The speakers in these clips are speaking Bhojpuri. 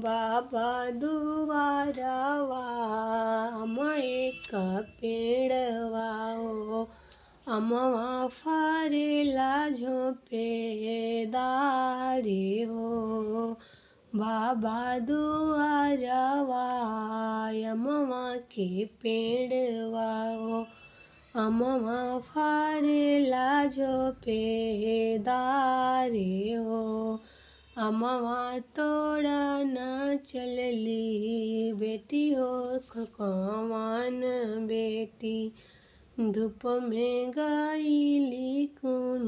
बाबा दुवारावा एक पेड़वा हो अमवा फारेला झोंपेदारी हो। बाबा दुआरवा अमवा के पेड़वा हो अमवा फारेला झोंपेदारी हो। अमवा तोड़न चलली बेटी हो कौन बेटी धूप में गईली कुम्हिलाई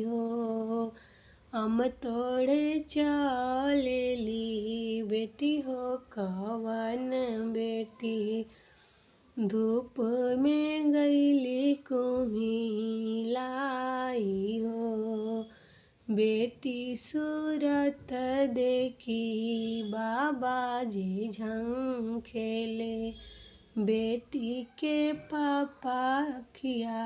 हो। अम तोड़े चलेली बेटी हो कौन बेटी धूप में गईली कुम्हिलाई हो। बेटी सूरत देखी बाबा जी झंखेले बेटी के पापा खिया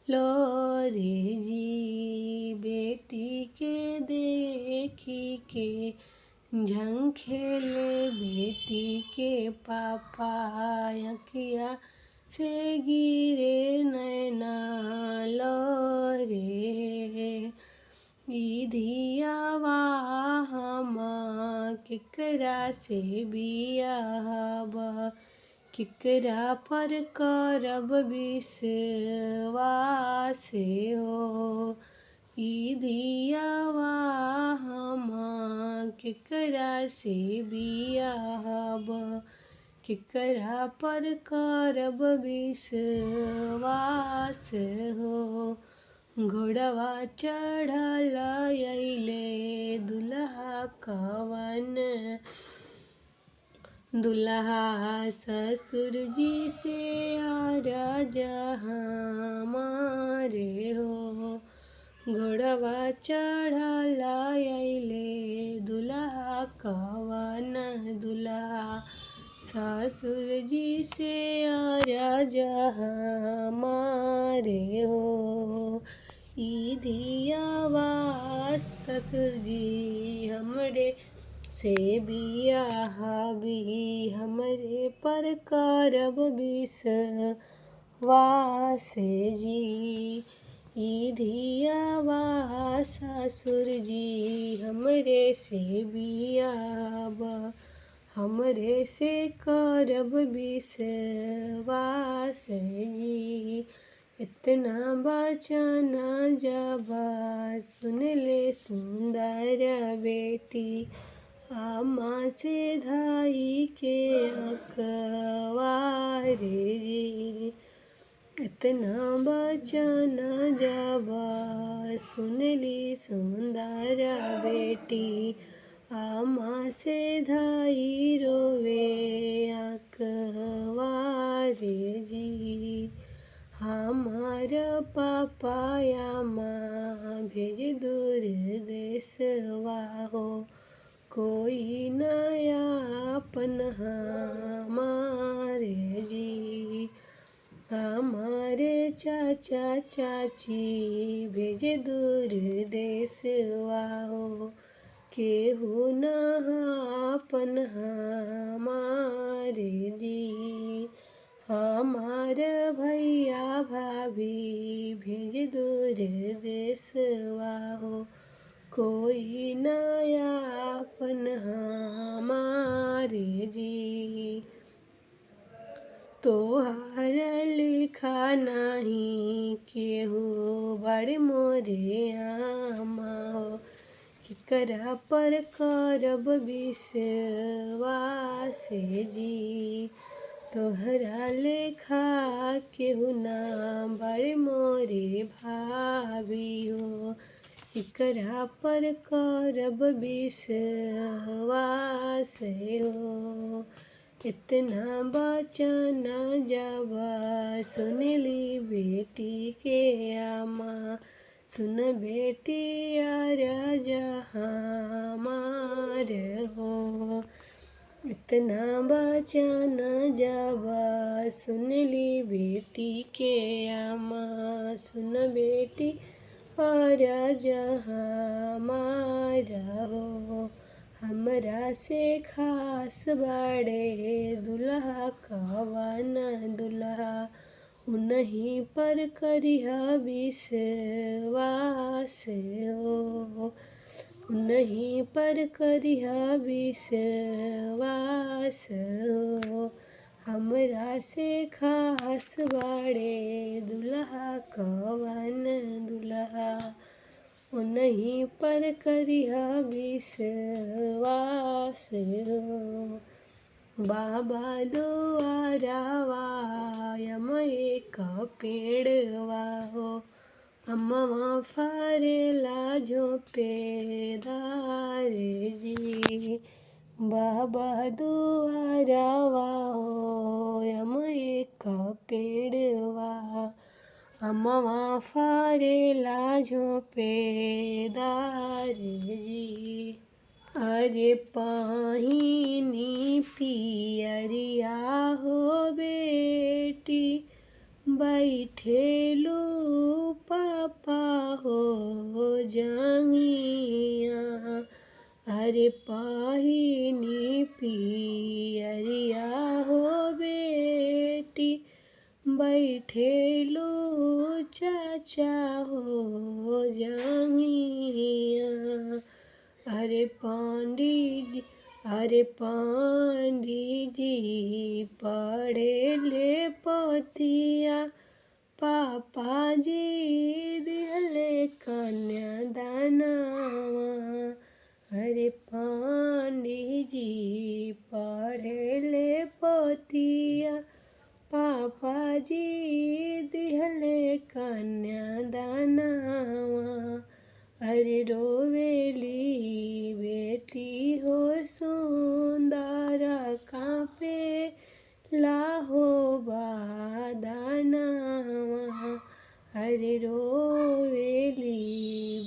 लोरे जी। बेटी के देखी के झंखेले बेटी के पापा अखिया से गिरे नैना लोरे। धियावा हम केकरा से बियाहब केकरा पर करब विश्वास हो। धियावा हम केकरा से बियाहब केकरा पर करब विश्वास हो। घोड़वा चढ़ल अइले दुल्हा कवन दुल्हा ससुर जी से अरज हमारे हो। घोड़वा चढ़ल अइले दुल्हा कवन दुल्हा ससुर जी से अरज हमारे हो। धियावा ससुर जी हमरे से बियाहबी हमरे पर करब विश्वास जी। धियावा ससुर जी हमरे से बियाहब हमरे से करब विश्वास जी। इतना वचन जब सुनले सुंदर बेटी अम्मा से धाई के अखबार जी। इतना वचन जब सुनली सुंदर बेटी अम्मा से धाई रोवे अखबार जी। हमार पापा माँ भेज दूर देशवा हो कोई नया अपन हमारे जी। हमारे चाचा चाची भेज दूर देशवा हो केहू न अपन हमारे जी। हमार भैया भाभी भेज दूर देशवा हो कोई नया अपन हमारे जी। तोहार लिखा नहीं केहू बड़ मोरे आमा हो केकरा पर करब विश्वास जी। तोहरा लेखा केहू ना बड़ मोरे भाभी हो केकरा पर करब विश्वास हो। इतना वचन जब सुनली बेटी के अम्मा सुन बेटी अरज हमार हो। इतना वचन जब सुनली बेटी के अम्मा सुन बेटी अरज हमार हो। हमरा से खास बाड़े दुल्हा कवन दुल्हा उन्हीं पर करिह विश्वास हो, उन्हीं पर करिह विश्वास हो। हमरा से खास बाड़े दुल्हा कवन दुल्हा उन्हीं पर करिह विश्वास हो। बाबा दुआरावा एक पेड़वा हो, अम्मा फरेला झोंपेदार जी। बाबा दुआरावा हो एक पेड़वा, अम्मा फरेला झोंपेदार जी। अरे पाहिनी पियरिया हो बेटी, बैठेलू पापा हो जांगिया। अरे पाहिनी पियरिया हो बेटी, बैठेलू चाचा हो जांगिया। अरे पंडित जी पढ़ेले पतिया, पापा जी दिहले कन्यादानवा। अरे पंडित जी पढ़ेले पतिया, पापा जी दिहले कन्यादानवा। अरे रोवेली बेटी हो सुंदर, कांपे लाहो बादानवा। अरे रोवेली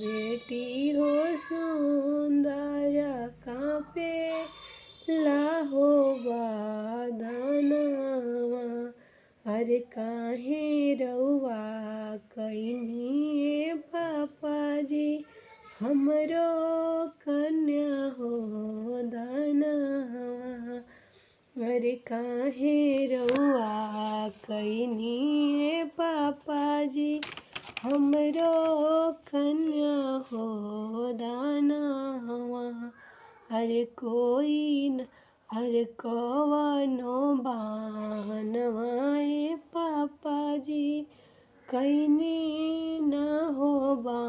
बेटी हो सुंदर, कांपे लाहो बादानवा। अरे काहे रउआ कइनी पापा जी हमरो कन्या हो दानवा। अरे काहे रउआ कइनी पापा जी हमरो कन्या हो दानवा। अरे कवनो बानवा पापा जी कइनी न हो बानवा।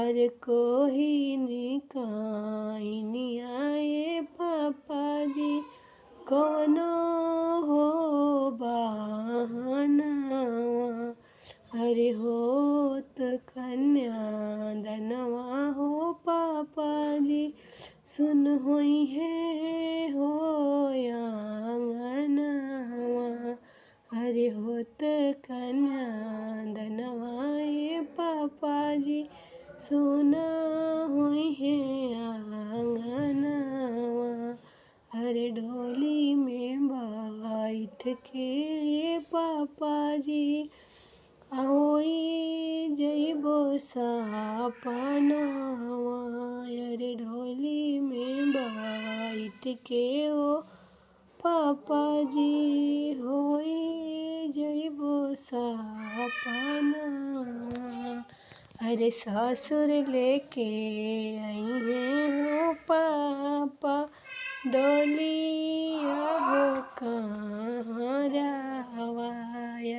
अरे कोहिनी कइनी आए पापा जी कवनो हो बानवा। अरे होत कन्यादानवा हो पापा जी, सुन होई है हो आंगनवा। अरे होत कन्यादानवा पापा जी, सुन होई है आंगनवा। अरे डोली में बैठ के पापा जी होई जइबो सपनावा। अरे डोली में बैठ के हो पापा जी होई जइबो सपनावा। अरे ससुर लेके आइए हो पापा, डोलिया हो कहाँ रावा।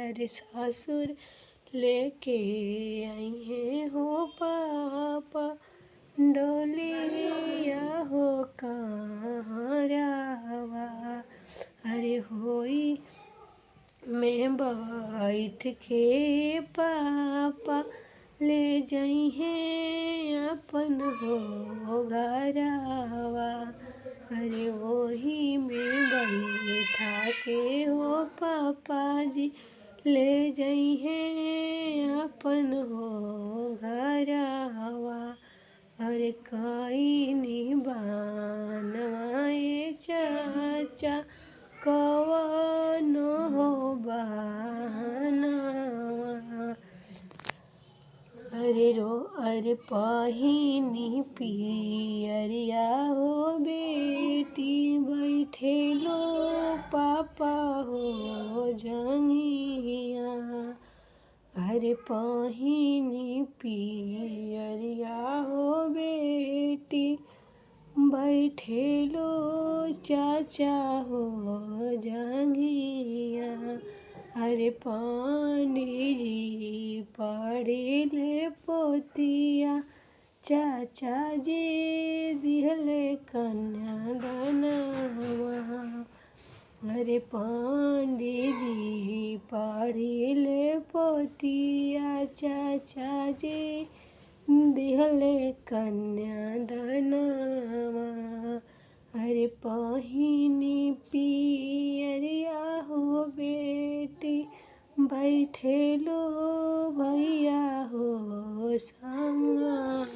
अरे ससुर लेके आइए हो पापा, डोलिया हो कहाँ रावा। अरे होई में बैठ के पापा, ले जइहे अपन हो घरवा। अरे वही में बैठा के हो पापा जी, ले जइहे अपन हो घरवा। अरे कइनी बानवा चाचा कवनो हो बानवा। अरे अरे पहिनी पियरिया हो बेटी बैठे लो पापा हो जंगिया। अरे पहिनी पियरिया हो बेटी बैठे लो चाचा हो जंगिया। अरे पंडित जी पढ़े ले पोतिया चाचा जी दिहले कन्यादानवा। अरे पंडित जी पढ़े ले पोतिया चाचा जी दिहले कन्यादानवा। अरे पहिनी पियरिया हो बेटी बैठे लो भैया हो संगवा।